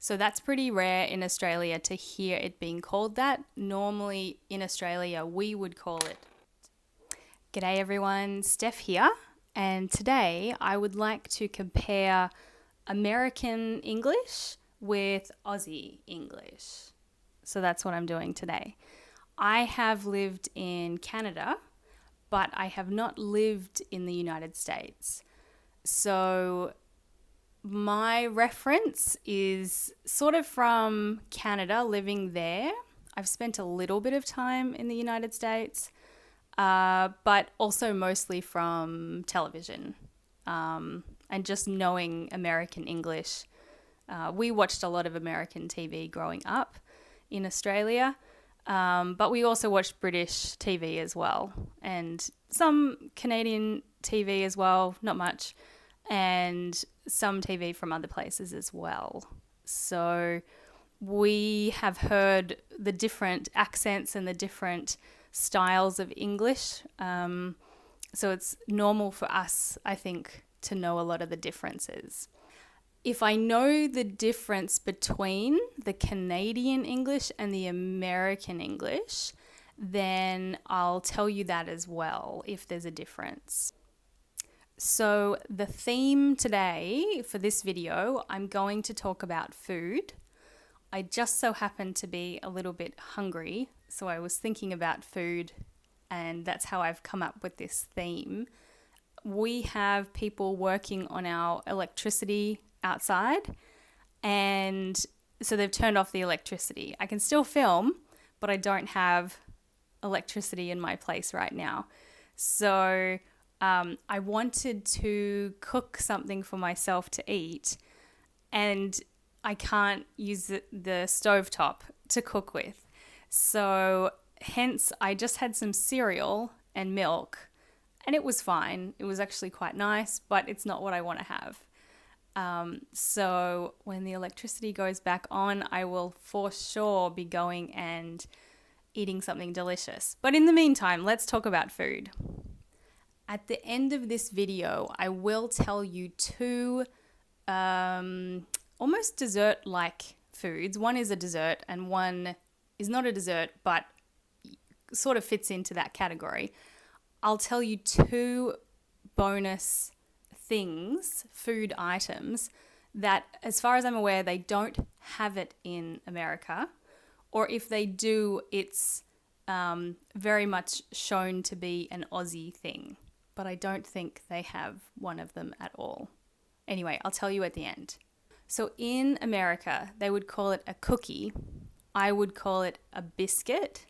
So that's pretty rare in Australia to hear it being called that. Normally in Australia, we would call it. G'day everyone, Steph here. And today I would like to compare American English with Aussie English. So that's what I'm doing today. I have lived in Canada, but I have not lived in the United States. So my reference is sort of from Canada, living there. I've spent a little bit of time in the United States, but also mostly from television and just knowing American English. We watched a lot of American TV growing up in Australia, but we also watched British TV as well, and some Canadian TV as well, not much, and some TV from other places as well. So we have heard the different accents and the different styles of English. So it's normal for us, I think, to know a lot of the differences. If I know the difference between the Canadian English and the American English, then I'll tell you that as well, if there's a difference. So the theme today for this video, I'm going to talk about food. I just so happen to be a little bit hungry, so I was thinking about food, and that's how I've come up with this theme. We have people working on our electricity outside, and so they've turned off the electricity. I can still film, but I don't have electricity in my place right now. So I wanted to cook something for myself to eat, and I can't use the stovetop to cook with. So hence I just had some cereal and milk, and it was fine. It was actually quite nice, but it's not what I want to have. So when the electricity goes back on, I will for sure be going and eating something delicious. But in the meantime, let's talk about food. At the end of this video, I will tell you two almost dessert-like foods. One is a dessert and one is not a dessert, but sort of fits into that category. I'll tell you two bonus things, food items, that as far as I'm aware, they don't have it in America. Or if they do, it's very much shown to be an Aussie thing. But I don't think they have one of them at all. Anyway, I'll tell you at the end. So in America, they would call it a cookie. I would call it a biscuit.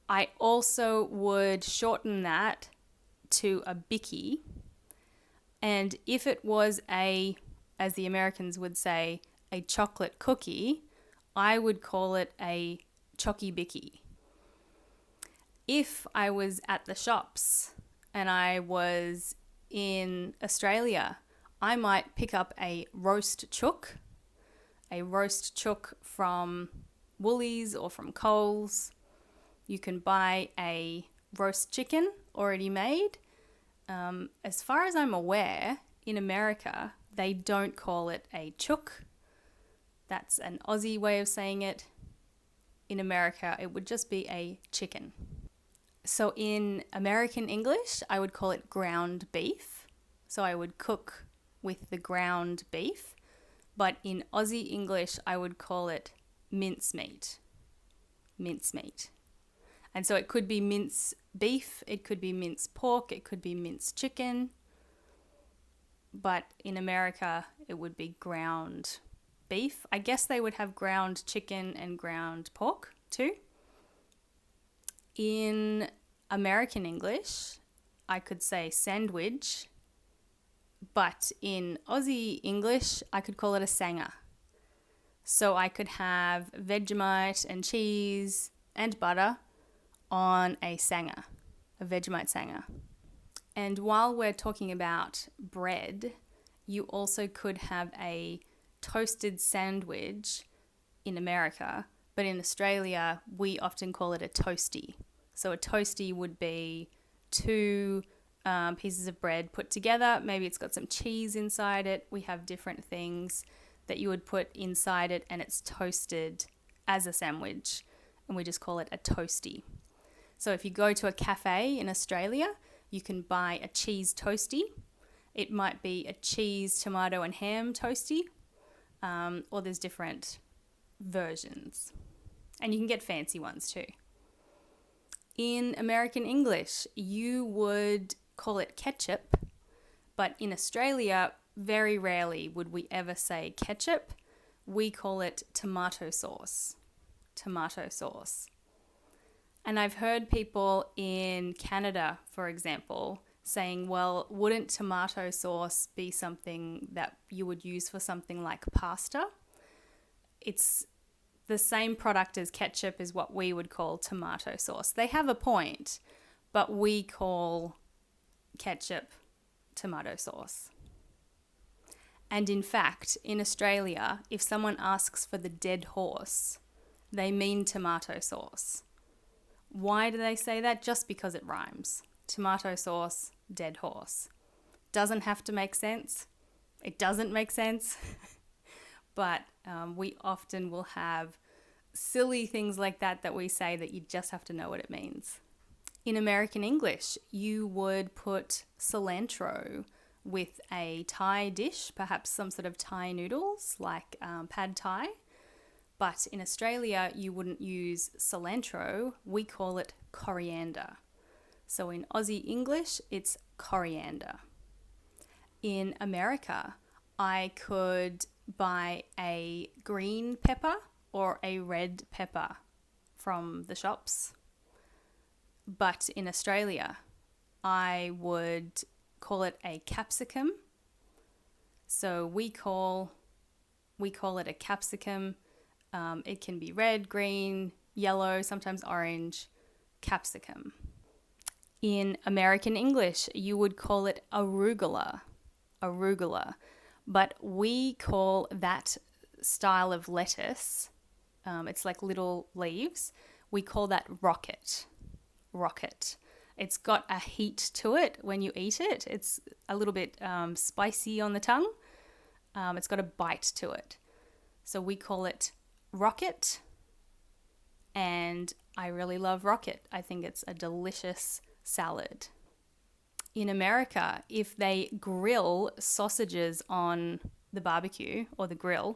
I also would shorten that to a bikkie. And if it was as the Americans would say, a chocolate cookie, I would call it a choccy bikkie. If I was at the shops and I was in Australia, I might pick up a roast chook from Woolies or from Coles. You can buy a roast chicken already made. As far as I'm aware, in America, they don't call it a chook. That's an Aussie way of saying it. In America, it would just be a chicken. So in American English, I would call it ground beef. So I would cook with the ground beef. But in Aussie English, I would call it mincemeat. Mincemeat. And so it could be mince beef, it could be mince pork, it could be mince chicken. But in America, it would be ground beef. I guess they would have ground chicken and ground pork too. In American English, I could say sandwich, but in Aussie English, I could call it a sanger. So I could have Vegemite and cheese and butter on a sanger, a Vegemite sanger. And while we're talking about bread, you also could have a toasted sandwich in America, but in Australia, we often call it a toastie. So a toastie would be two pieces of bread put together. Maybe it's got some cheese inside it. We have different things that you would put inside it, and it's toasted as a sandwich, and we just call it a toasty. So if you go to a cafe in Australia, you can buy a cheese toasty. It might be a cheese, tomato and ham toasty, or there's different versions. And you can get fancy ones too. In American English, you would call it ketchup, but in Australia, very rarely would we ever say ketchup. We call it tomato sauce. Tomato sauce. And I've heard people in Canada, for example, saying, well, wouldn't tomato sauce be something that you would use for something like pasta? It's the same product as ketchup is what we would call tomato sauce. They have a point, but we call ketchup tomato sauce. And in fact, in Australia, if someone asks for the dead horse, they mean tomato sauce. Why do they say that? Just because it rhymes. Tomato sauce, dead horse. Doesn't have to make sense. It doesn't make sense. But we often will have silly things like that we say that you just have to know what it means. In American English, you would put cilantro with a Thai dish, perhaps some sort of Thai noodles like pad Thai. But in Australia, you wouldn't use cilantro. We call it coriander. So in Aussie English, it's coriander. In America, I could buy a green pepper or a red pepper from the shops. But in Australia, I would call it a capsicum. So we call it a capsicum. It can be red, green, yellow, sometimes orange, capsicum. In American English, you would call it arugula. But we call that style of lettuce, it's like little leaves, we call that rocket. It's got a heat to it when you eat it. It's a little bit spicy on the tongue. It's got a bite to it. So we call it rocket, and I really love rocket. I think it's a delicious salad. In America, if they grill sausages on the barbecue or the grill,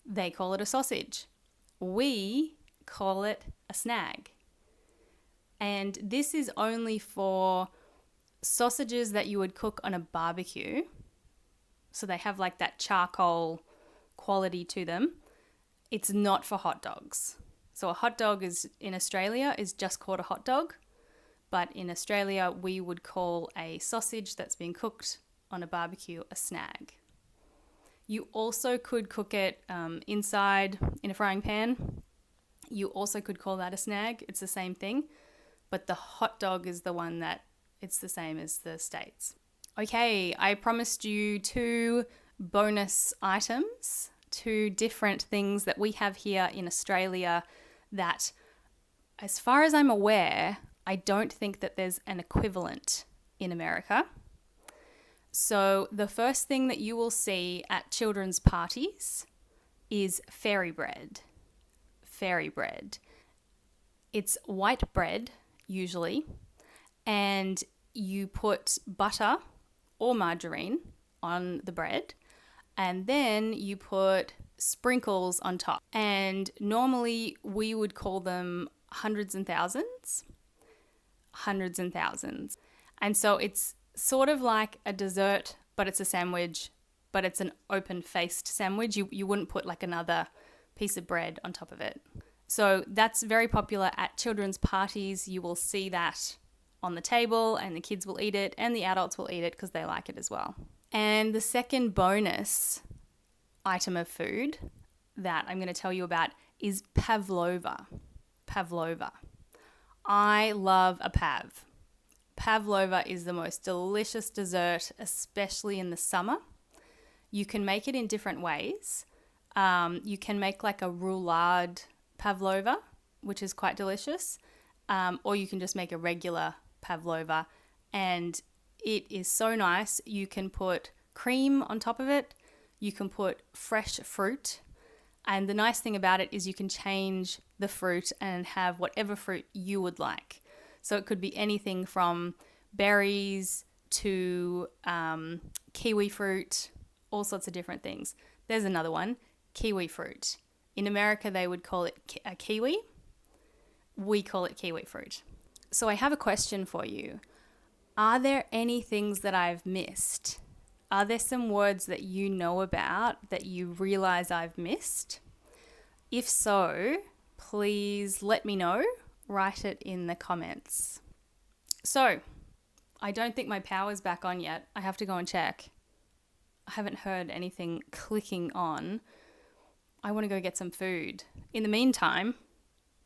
they call it a sausage. We call it a snag. And this is only for sausages that you would cook on a barbecue. So they have like that charcoal quality to them. It's not for hot dogs. So a hot dog in Australia is just called a hot dog. But in Australia, we would call a sausage that's been cooked on a barbecue a snag. You also could cook it inside in a frying pan. You also could call that a snag. It's the same thing. But the hot dog is the one that it's the same as the States. Okay, I promised you 2 bonus items, 2 different things that we have here in Australia that, as far as I'm aware, I don't think that there's an equivalent in America. So the first thing that you will see at children's parties is fairy bread. Fairy bread. It's white bread, usually, and you put butter or margarine on the bread, and then you put sprinkles on top. And normally we would call them hundreds and thousands. And so it's sort of like a dessert, but it's a sandwich, but it's an open-faced sandwich. You wouldn't put like another piece of bread on top of it. So that's very popular at children's parties. You will see that on the table, and the kids will eat it, and the adults will eat it because they like it as well. And the second bonus item of food that I'm going to tell you about is pavlova. Pavlova. I love a pav. Pavlova is the most delicious dessert, especially in the summer. You can make it in different ways. You can make like a roulade pavlova, which is quite delicious, or you can just make a regular pavlova, and it is so nice. You can put cream on top of it. You can put fresh fruit. And the nice thing about it is you can change the fruit and have whatever fruit you would like. So it could be anything from berries to kiwi fruit, all sorts of different things. There's another one, kiwi fruit. In America, they would call it a kiwi. We call it kiwi fruit. So I have a question for you. Are there any things that I've missed? Are there some words that you know about that you realize I've missed? If so, please let me know. Write it in the comments. So, I don't think my power's back on yet. I have to go and check. I haven't heard anything clicking on. I want to go get some food. In the meantime,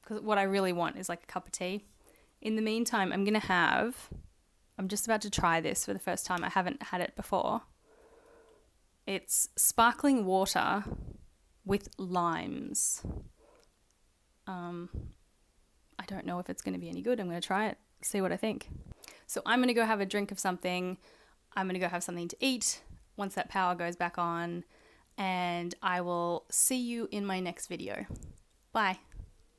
because what I really want is like a cup of tea. In the meantime, I'm just about to try this for the first time. I haven't had it before. It's sparkling water with limes. I don't know if it's going to be any good. I'm going to try it, see what I think. So I'm going to go have a drink of something. I'm going to go have something to eat once that power goes back on. And I will see you in my next video. Bye.